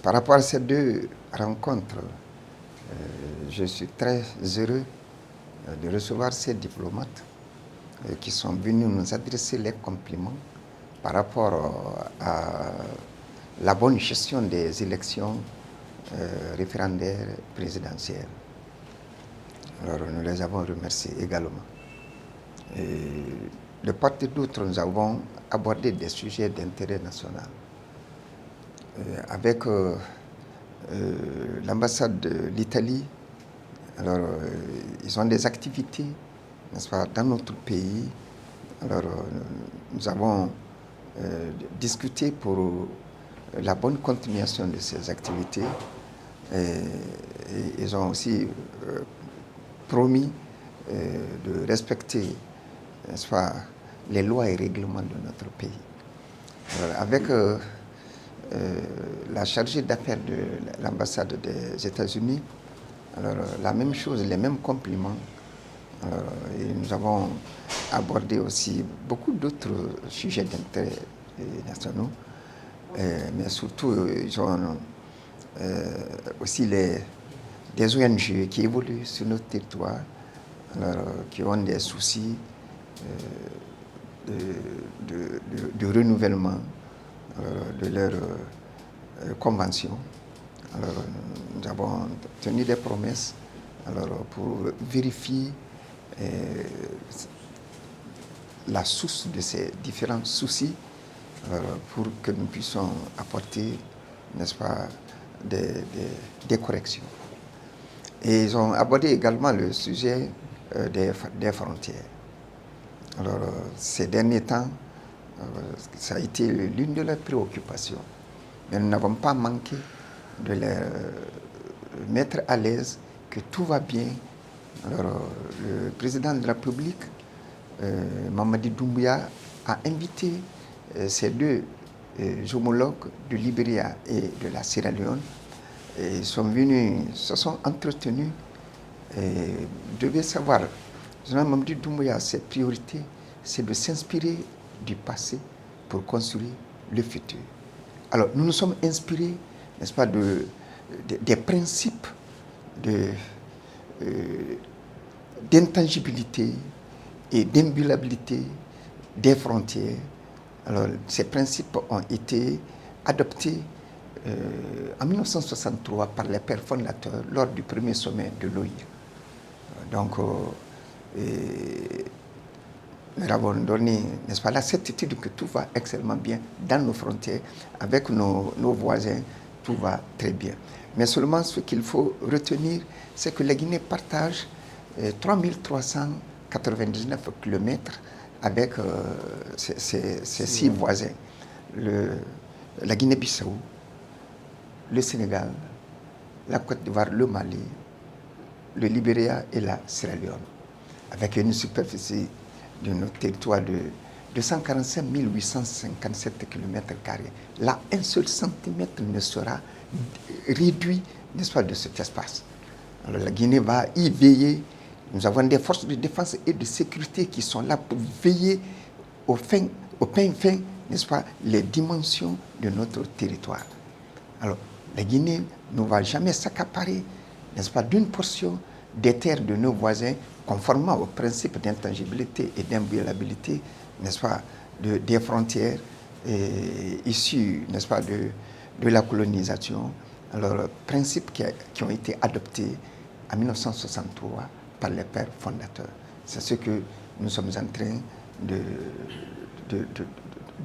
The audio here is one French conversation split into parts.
par rapport à ces deux rencontres, je suis très heureux de recevoir ces diplomates qui sont venus nous adresser les compliments par rapport à la bonne gestion des élections référendaires présidentielles. Alors nous les avons remerciés également. Et de part et d'autre, nous avons abordé des sujets d'intérêt national. Avec l'ambassade de l'Italie, alors ils ont des activités, n'est-ce pas, dans notre pays. Alors nous avons discuté pour la bonne continuation de ces activités. Et ils ont aussi promis de respecter, n'est-ce pas, les lois et règlements de notre pays. Alors, avec la chargée d'affaires de l'ambassade des États-Unis, alors la même chose, les mêmes compliments. Alors, et nous avons abordé aussi beaucoup d'autres sujets d'intérêt nationaux, mais surtout ils ont aussi des ONG qui évoluent sur notre territoire, alors, qui ont des soucis de renouvellement de leur convention. Alors, nous avons tenu des promesses pour vérifier la source de ces différents soucis pour que nous puissions apporter, n'est-ce pas, des corrections. Et ils ont abordé également le sujet des frontières. Alors, ces derniers temps, ça a été l'une de leurs préoccupations. Mais nous n'avons pas manqué de les mettre à l'aise que tout va bien. Alors, le président de la République, Mamadi Doumbouya, a invité ses deux homologues du Libéria et de la Sierra Leone. Et ils sont venus, se sont entretenus. Et vous devez savoir, le général Mamadi Doumbouya, ses priorités, c'est de s'inspirer du passé pour construire le futur. Alors, nous nous sommes inspirés, n'est-ce pas, des principes d'intangibilité et d'inviolabilité des frontières. Alors, ces principes ont été adoptés en 1963 par les pères fondateurs lors du premier sommet de l'OIE. Donc, nous avons donné, n'est-ce pas, la certitude que tout va excellemment bien dans nos frontières, avec nos voisins, tout va très bien. Mais seulement ce qu'il faut retenir, c'est que la Guinée partage 3399 kilomètres avec ses 6 voisins. La Guinée-Bissau, le Sénégal, la Côte d'Ivoire, le Mali, le Libéria et la Sierra Leone, avec une superficie de notre territoire de 245 857 km². Là, un seul centimètre ne sera réduit, n'est-ce pas, de cet espace. Alors la Guinée va y veiller. Nous avons des forces de défense et de sécurité qui sont là pour veiller au pain fin, n'est-ce pas, les dimensions de notre territoire. Alors, la Guinée ne va jamais s'accaparer, n'est-ce pas, d'une portion des terres de nos voisins, conformément au principe d'intangibilité et d'inviolabilité, n'est-ce pas, des frontières issues, n'est-ce pas, de la colonisation. Alors, principes qui ont été adoptés en 1963 par les pères fondateurs. C'est ce que nous sommes en train de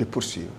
poursuivre.